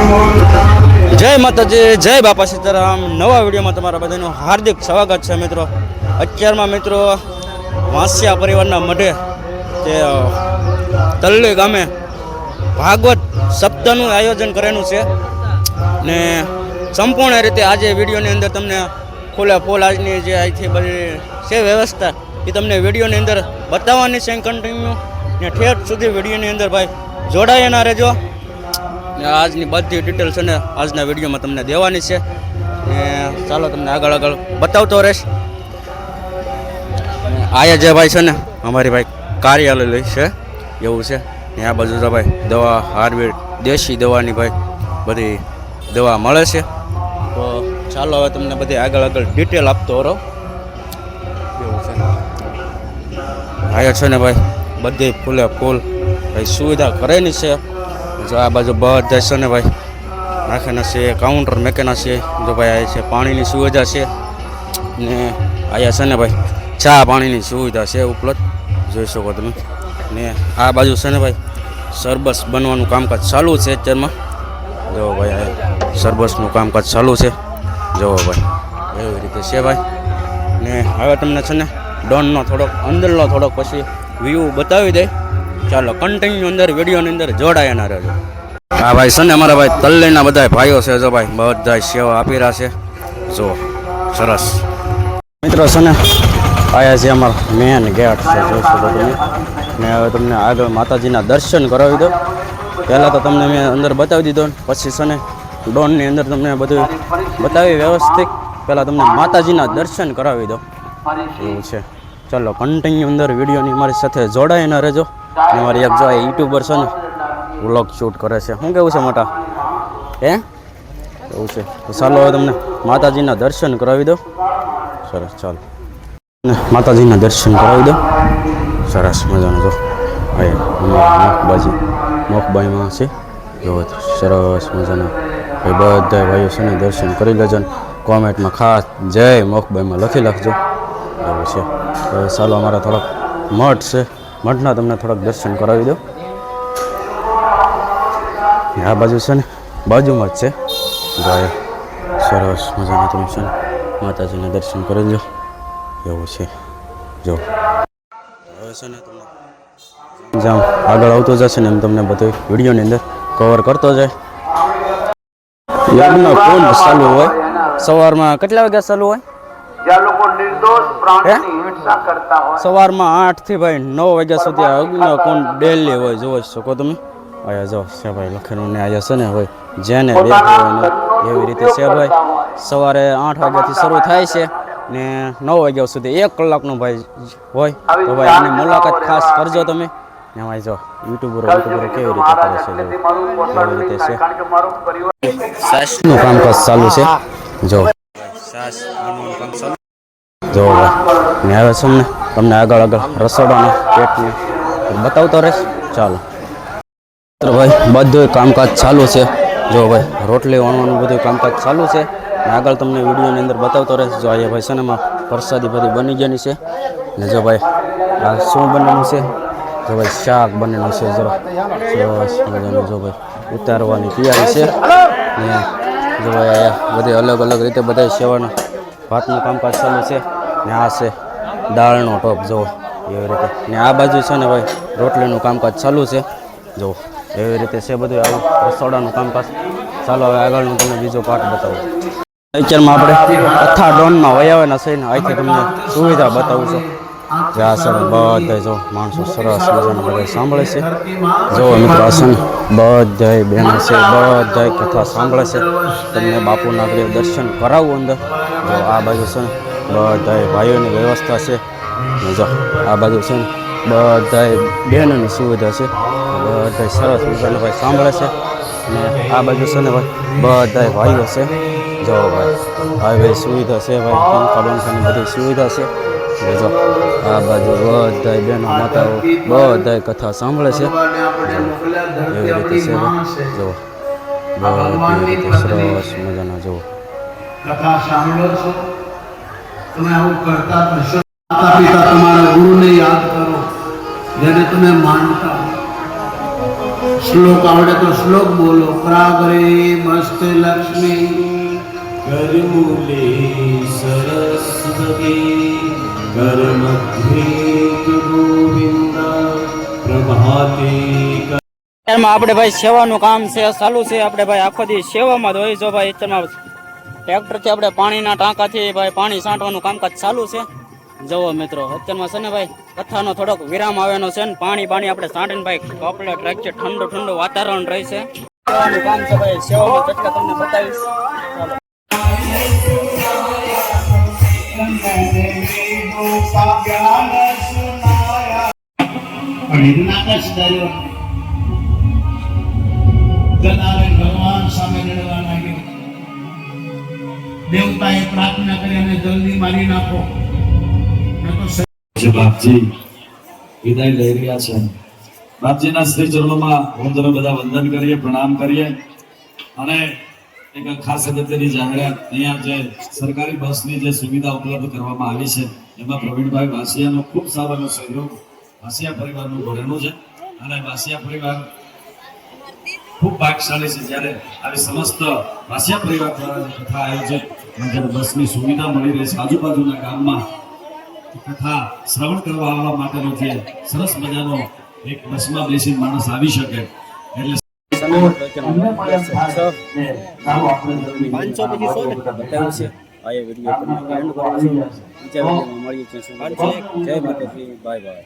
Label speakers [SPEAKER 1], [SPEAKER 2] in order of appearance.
[SPEAKER 1] જય માતાજી, જય બાપા સીતારામ. નવા વિડીયોમાં તમારા બધાનું હાર્દિક સ્વાગત છે મિત્રો. અત્યારમાં મિત્રો વાંસિયા પરિવારના મઢે તે તલ્લી ગામે ભાગવત સપ્તાહનું આયોજન કરેલું છે ને સંપૂર્ણ રીતે આજે વિડીયોની અંદર તમને ફૂલે ફૂલ આજની જે અહીંથી બધી છે વ્યવસ્થા એ તમને વિડીયોની અંદર બતાવવાની છે કન્ટિન્યુ ને ઠેઠ સુધી વિડીયોની અંદર ભાઈ જોડાયેલા રહેજો. આજની બધી ડિટેલ છે ને આજના વિડીયોમાં તમને દેવાની છે ને ચાલો તમને આગળ આગળ બતાવતો રહીશ. આયા જે ભાઈ છે ને અમારી ભાઈ કાર્યાલય છે એવું છે ને આ બાજુ તો ભાઈ દવા હાર્ડવેર દેશી દવાની ભાઈ બધી દવા મળે છે. તો ચાલો હવે તમને બધી આગળ આગળ ડિટેલ આપતો રહો એવું છે. આયા છે ને ભાઈ બધી ફૂલે ફૂલ ભાઈ સુવિધા કરેલી છે. જો આ બાજુ બધા છે ને ભાઈ નાખેના છે, કાઉન્ટર મેકેના છે. જો ભાઈ આ છે પાણીની સુવિધા છે ને અહીંયા છે ને ભાઈ ચા પાણીની સુવિધા છે ઉપલબ્ધ જોઈ શકો તમે. ને આ બાજુ છે ને ભાઈ સરબસ બનવાનું કામકાજ ચાલુ છે અત્યારમાં. જો ભાઈ આ સરબસનું કામકાજ ચાલુ છે જો ભાઈ એવી રીતે છે ભાઈ. ને હવે તમને છે ને ડોનનો થોડોક અંદરનો થોડોક પછી વ્યૂ બતાવી દે. ચાલો કન્ટિન્યુ અંદર વિડીયોની અંદર જોડાયા રહેજો. હા ભાઈ છે ને અમારા ભાઈ તલ્લીના બધા ભાઈઓ છે જો ભાઈ બધા સેવા આપી રહ્યા છે. જો સરસ મિત્રો છે ને આયા છે અમારા મેન ગેટ છે જોઈ શકો તમે. ને હવે તમને આગળ માતાજીના દર્શન કરાવી દો. પહેલાં તો તમને મેં અંદર બતાવી દીધો પછી છે ને ડોનની અંદર તમને બધું બતાવી વ્યવસ્થિત. પહેલાં તમને માતાજીના દર્શન કરાવી દો એવું છે. ચાલો કન્ટિન્યુ અંદર વિડીયોની મારી સાથે જોડાઈને રહેજો. ને મારી એક જો યુટ્યુબર છે ને વ્લોગ શૂટ કરે છે. શું કેવું છે મોટા હે એવું છે. તો ચાલો હવે તમને માતાજીના દર્શન કરાવી દો. સરસ ચાલો માતાજીના દર્શન કરાવી દો. સરસ મજાનું જો ભાઈ મોખબાજી મોખબાઈમાં છે જો સરસ મજાના ભાઈ બધા ભાઈઓ છે ને દર્શન કરી લેજો. કોમેન્ટમાં ખાસ જય મોખબાઈમાં લખી લખજો એવું છે. તો ચાલો અમારા થોડોક મઠ છે, મઠના તમને થોડાક દર્શન કરાવી દો. આ બાજુ છે ને બાજુમાં જ છે ભાઈ સરસ મજાના તમે છે ને માતાજીના દર્શન કરી લો એવું છે. જો હવે છે ને તમને જેમ આગળ આવતો જશે ને એમ તમને બધું વિડીયોની અંદર કવર કરતો જાય. યજ્ઞ કુંડ ચાલુ હોય સવારમાં કેટલા વાગ્યા ચાલુ હોય? સવારમાં 8 થી ભાઈ 9 વાગ્યા સુધી યજ્ઞ કુંડ ડેલી હોય જોઈ શકો તમે. અહીંયા જો છે ભાઈ લખેલું ને અહીંયા છે ને ભાઈ જેને એવી રીતે છે ભાઈ. સવારે 8 વાગ્યાથી શરૂ થાય છે ને 9 વાગ્યા સુધી 1 કલાકનું ભાઈ હોય. તો ભાઈ આની મુલાકાત ખાસ કરજો તમે. ને ભાઈ જો યુટ્યુબરો કેવી રીતે કરે છે એવી રીતે છે. સાસનું કામકાજ ચાલુ છે જો સાસ બનવાનું કામ ચાલુ જો ને હવે છે ને તમને આગળ આગળ રસોડાના પેટને બતાવતો રહેશ. ચાલો ભાઈ બધું કામકાજ ચાલુ છે જો ભાઈ રોટલી વણવાનું બધું કામકાજ ચાલુ છે. ને આગળ તમને વિડીયોની અંદર બતાવતો રહેશ. જો અહીંયા ભાઈ છે ને એમાં પ્રસાદી બધી બની ગયેલી છે. ને જો ભાઈ આ શું બનેલું છે? જો ભાઈ શાક બનેલું છે. જો મજાનું જો ભાઈ ઉતારવાની તૈયારી છે. ને જો ભાઈ અહીંયા બધી અલગ અલગ રીતે બધા સેવાના ભાતનું કામકાજ ચાલુ છે. ને આ છે દાળનો ટોપ જો એવી રીતે. ને આ બાજુ છે ને ભાઈ રોટલીનું કામકાજ ચાલુ છે જો એવી રીતે છે બધું આવું રસોડાનું કામકાજ. ચાલો હવે આગળનું તમને બીજો પાર્ટ બતાવું. અત્યારમાં આપણે કથા ડોનમાં વયાવાના છે ને અહીંથી તમને સુવિધા બતાવું છું. જ્યાં સર બધા જો માણસો સરસ મજાનું બધા સાંભળે છે. જો મિત્રો આ છે ને બધા બહેનો છે બધા કથા સાંભળે છે. તમને બાપુના આગળ દર્શન કરાવું અંદર. જો આ બાજુ છે ને બધા ભાઈઓની વ્યવસ્થા છે. જો આ બાજુ છે ને બધા બહેનોની સુવિધા છે. બધા સરસ મજાના ભાઈ સાંભળે છે. ને આ બાજુ છે ને ભાઈ બધા ભાઈઓ છે. જો ભાઈ આવી સુવિધા છે ભાઈ પંખા બંખાની બધી સુવિધા છે. જો આ બાજુ બધા બહેનો માતાઓ બધા કથા સાંભળે છે એવી રીતે છે. જો બધી રીતે સરસ મજાના જો
[SPEAKER 2] કથા સાંભળો છો તમે આવું કરતા થશો. માતા પિતા તમારા ગુરુને યાદ કરો જેને તમે માનતા હો. શ્લોક આવડે તો શ્લોક બોલો. પ્રાગરે મસ્ત લક્ષ્મી
[SPEAKER 3] કરમૂલે સરસ્વતી કરમધ્યે તુ ગોવિંદા પ્રભાતે
[SPEAKER 1] એમાં આપણે ભાઈ સેવાનું કામ છે ચાલુ છે. આપણે ભાઈ આખો દી સેવામાં જ હોય. જો ભાઈ અત્યારમાં ટ્રેક્ટરથી આપણે પાણીના ટાંકાથી ભાઈ પાણી છાંટવાનું કામકાજ ચાલુ છે. જુઓ મિત્રો અત્યારમાં છે ને ભાઈ કથાનો થોડોક વિરામ આવેલો છે ને પાણી આપણે છાંટીને ભાઈ આપણે રાખીએ. ઠંડુ ઠંડુ વાતાવરણ રહેશે. સેવાનું કામ છે ભાઈ. સેવામાં કેટલા તમને બતાવીશ. ચાલો.
[SPEAKER 2] ભગવાન સામે લડવા લાગ્યો. દેવતાએ પ્રાર્થના કરી અને જલ્દી મારી નાખો.
[SPEAKER 3] બાપજી વિદાય લઈ રહ્યા છે. બાપજીના શ્રી ચરણોમાં હું તમે બધા વંદન કરીએ, પ્રણામ કરીએ. અને એક ખાસ અગત્યની જાહેરાત, અહીંયા જે સરકારી બસની જે સુવિધા ઉપલબ્ધ કરવામાં આવી છે એમાં પ્રવીણભાઈ વાસિયાનો ખૂબ સારો એનો સહયોગ વાસિયા પરિવારનું ઘરેલું છે. અને વાસિયા પરિવાર ખૂબ ભાગશાળી છે. જ્યારે આવી સમસ્ત વાસિયા પરિવાર દ્વારા કથા આયોજિત જ્યારે બસની સુવિધા મળી રહી છે, આજુબાજુના ગામમાં કથા શ્રવણ કરવા આવવા માટેનો જે સરસ મજાનો એક બસમાં બેસીને માણસ આવી શકે એટલે
[SPEAKER 1] 500 પછી 100 બતાવ્યું છે. આ એ વિડીયો તમે એન્ડ કરો છો. બીજા વિડીયોમાં મળીએ છીએ. જય માતાજી, બાય બાય.